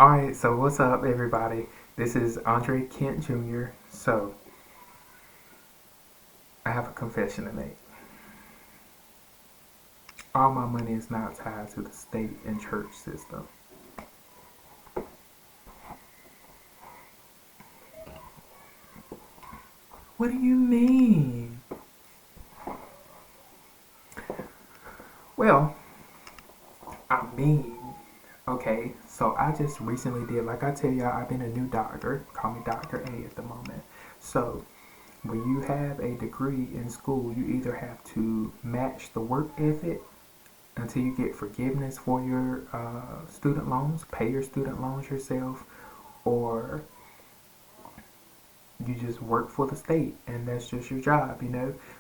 Alright, so what's up, everybody? This is Andre Kent Jr. So, I have a confession to make. All my money is not tied to the state and church system. What do you mean? Well, I mean, okay, so I just recently did, like I tell y'all, I've been a new doctor. Call me Dr. A at the moment. So, when you have a degree in school, you either have to match the work ethic until you get forgiveness for your student loans, pay your student loans yourself, or you just work for the state and that's just your job.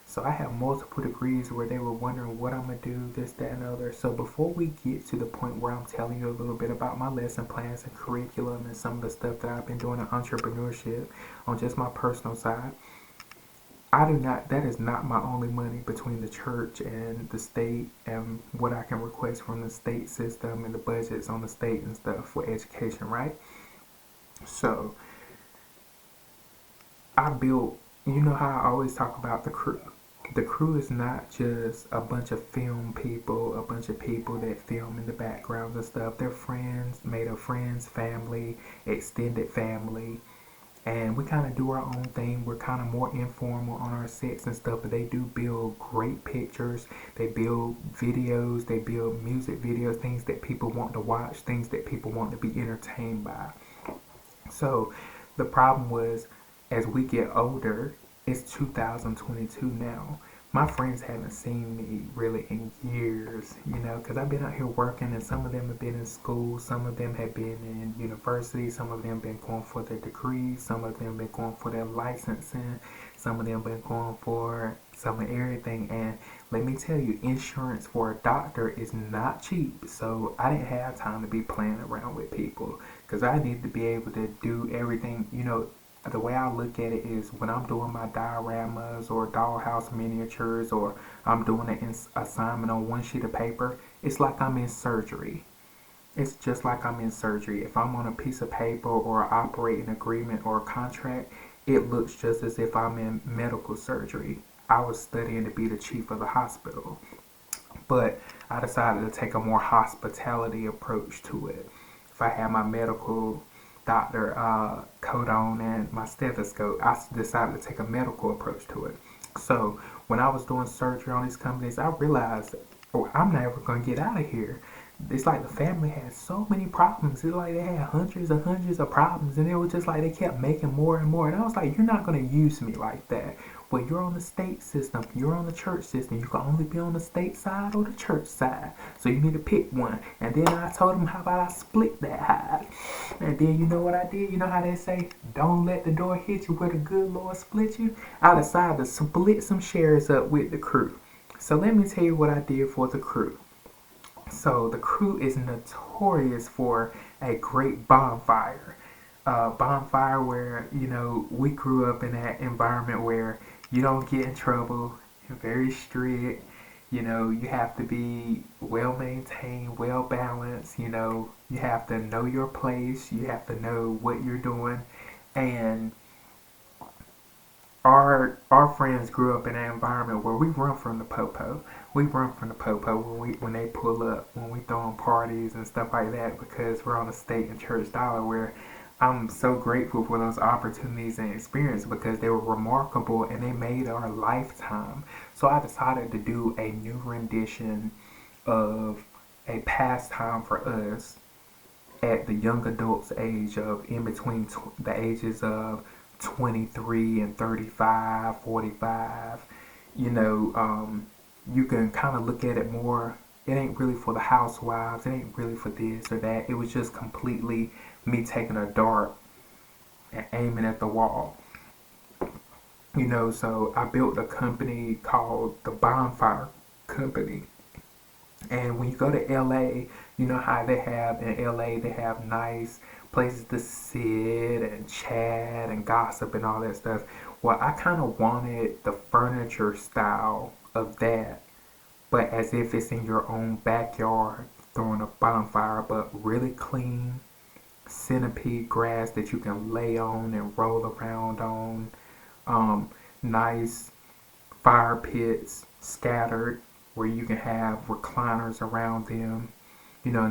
So I have multiple degrees where they were wondering what I'm gonna do, this, that, and other. So before we get to the point where I'm telling you a little bit about my lesson plans and curriculum and some of the stuff that I've been doing in entrepreneurship on just my personal side, that is not my only money between the church and the state and what I can request from the state system and the budgets on the state and stuff for education, right? So I built, you know how I always talk about the crew. The crew is not just a bunch of film people, a bunch of people that film in the backgrounds and stuff. They're friends, made of friends, family, extended family, and we kind of do our own thing. We're kind of more informal on our sets and stuff, but they do build great pictures. They build videos, they build music videos, things that people want to watch, things that people want to be entertained by. So the problem was, as we get older, it's 2022 now. My friends haven't seen me really in years, because I've been out here working, and some of them have been in school, some of them have been in university, some of them been going for their degrees, some of them been going for their licensing, some of them been going for some of everything. And let me tell you, insurance for a doctor is not cheap. So I didn't have time to be playing around with people because I need to be able to do everything. The way I look at it is when I'm doing my dioramas or dollhouse miniatures, or I'm doing an assignment on one sheet of paper, it's like I'm in surgery. It's just like I'm in surgery. If I'm on a piece of paper or an operating agreement or a contract, it looks just as if I'm in medical surgery. I was studying to be the chief of the hospital, but I decided to take a more hospitality approach to it. If I had my medical doctor coat on and my stethoscope, I decided to take a medical approach to it. So when I was doing surgery on these companies, I realized, oh, I'm never going to get out of here. It's like the family had so many problems. It's like they had hundreds and hundreds of problems, and it was just like they kept making more and more. And I was like, you're not going to use me like that. Well, you're on the state system, you're on the church system. You can only be on the state side or the church side. So you need to pick one. And then I told them, how about I split that high? And then you know what I did? You know how they say, don't let the door hit you where the good Lord split you? I decided to split some shares up with the crew. So let me tell you what I did for the crew. So the crew is notorious for a great bonfire. Bonfire where, we grew up in that environment where you don't get in trouble, you're very strict, you have to be well maintained, well balanced, you have to know your place, you have to know what you're doing. And our friends grew up in an environment where we run from the popo. We run from the popo when they pull up, when we throwing parties and stuff like that, because we're on a state and church dollar where I'm so grateful for those opportunities and experiences because they were remarkable and they made our lifetime. So I decided to do a new rendition of a pastime for us at the young adults age of in between the ages of 23 and 35, 45. You can kind of look at it more. It ain't really for the housewives. It ain't really for this or that. It was just completely me taking a dart and aiming at the wall. So I built a company called the Bonfire Company. And when you go to LA, you know how they have in LA, they have nice places to sit and chat and gossip and all that stuff. Well, I kind of wanted the furniture style of that, but as if it's in your own backyard, throwing a bonfire, but really clean, centipede grass that you can lay on and roll around on. Um, Nice fire pits scattered where you can have recliners around them.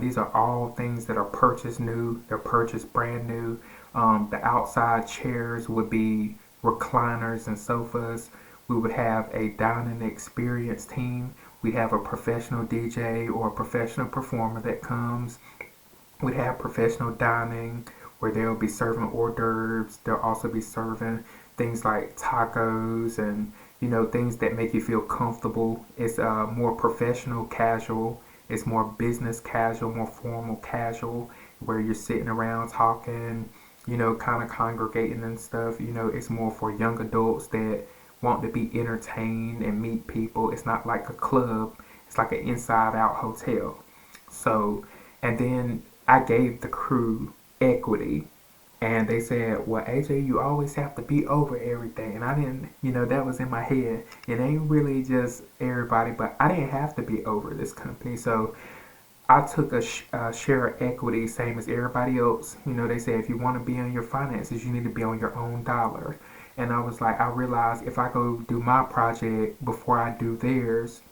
These are all things that are purchased new. They're purchased brand new. The outside chairs would be recliners and sofas. We would have a dining experience team. We'd have a professional DJ or a professional performer that comes. We'd have professional dining where they'll be serving hors d'oeuvres. They'll also be serving things like tacos and things that make you feel comfortable. It's more professional casual. It's more business casual, more formal casual, where you're sitting around talking, kind of congregating and stuff. It's more for young adults that want to be entertained and meet people. It's not like a club. It's like an inside out hotel. So, and then I gave the crew equity. And they said, well, AJ, you always have to be over everything. And I didn't, that was in my head. It ain't really just everybody, but I didn't have to be over this company. So I took a share of equity, same as everybody else. They say if you want to be on your finances, you need to be on your own dollar. And I was like, I realized if I go do my project before I do theirs,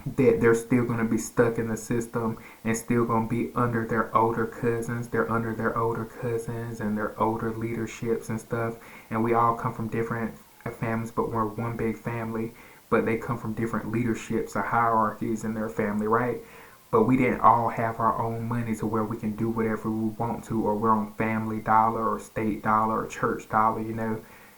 that they're still going to be stuck in the system and still going to be under their older cousins. They're under their older cousins and their older leaderships and stuff. And we all come from different families, but we're one big family. But they come from different leaderships or hierarchies in their family, right? But we didn't all have our own money to where we can do whatever we want to, or we're on family dollar or state dollar or church dollar.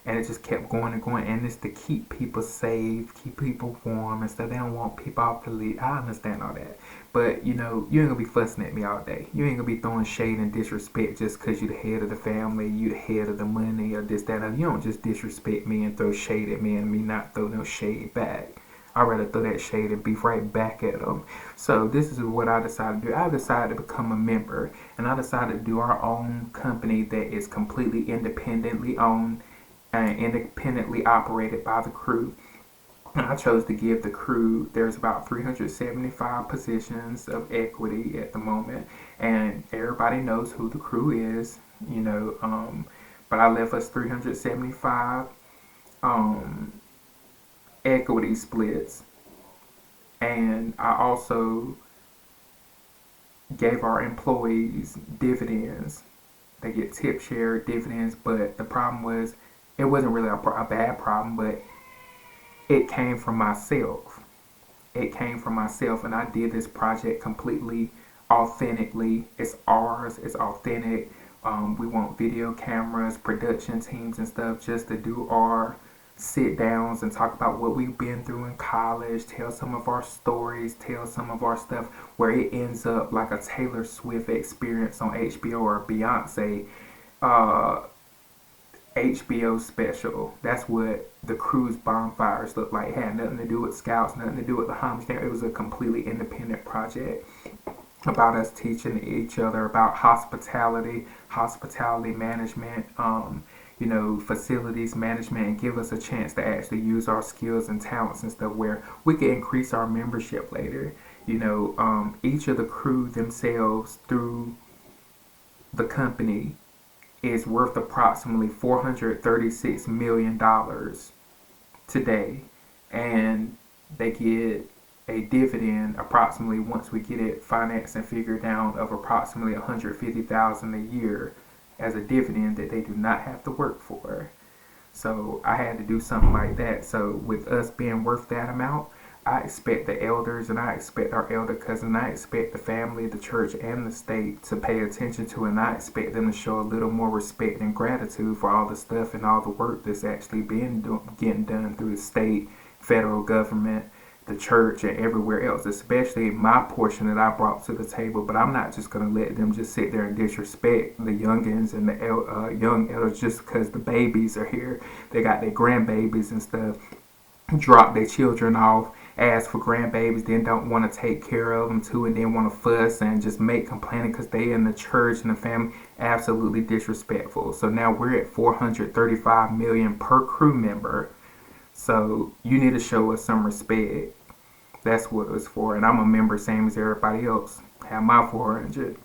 And it just kept going and going, and it's to keep people safe, keep people warm and stuff. They don't want people off the lead. I understand all that, but you ain't gonna be fussing at me all day. You ain't gonna be throwing shade and disrespect just because you the head of the family, you the head of the money, or this, that, and you don't just disrespect me and throw shade at me and me not throw no shade back. I'd rather throw that shade and beef right back at them. So this is what I decided to do. I decided to become a member, and I decided to do our own company that is completely independently owned and independently operated by the crew. And I chose to give the crew, there's about 375 positions of equity at the moment, and everybody knows who the crew is, but I left us 375 equity splits, and I also gave our employees dividends. They get tip share dividends, but the problem was, it wasn't really a bad problem, but it came from myself. It came from myself, and I did this project completely authentically. It's ours. It's authentic. We want video cameras, production teams, and stuff just to do our sit downs and talk about what we've been through in college, tell some of our stories, tell some of our stuff, where it ends up like a Taylor Swift experience on HBO or Beyonce HBO special. That's what the cruise bonfires looked like. It had nothing to do with scouts, nothing to do with the homage. It was a completely independent project about us teaching each other about hospitality management, facilities management, and give us a chance to actually use our skills and talents and stuff where we could increase our membership later. Each of the crew themselves through the company is worth approximately $436 million today, and they get a dividend approximately, once we get it financed and figured out, of approximately $150,000 a year as a dividend that they do not have to work for. So I had to do something like that. So with us being worth that amount, I expect the elders, and I expect our elder cousin, I expect the family, the church, and the state to pay attention to it, and I expect them to show a little more respect and gratitude for all the stuff and all the work that's actually getting done through the state, federal government, the church, and everywhere else, especially my portion that I brought to the table. But I'm not just going to let them just sit there and disrespect the youngins and the young elders just because the babies are here. They got their grandbabies and stuff, drop their children off, ask for grandbabies, then don't want to take care of them too, and then want to fuss and just make complaining because they in the church and the family. Absolutely disrespectful. So now we're at $435 million per crew member. So you need to show us some respect. That's what it was for. And I'm a member, same as everybody else. Have my 400.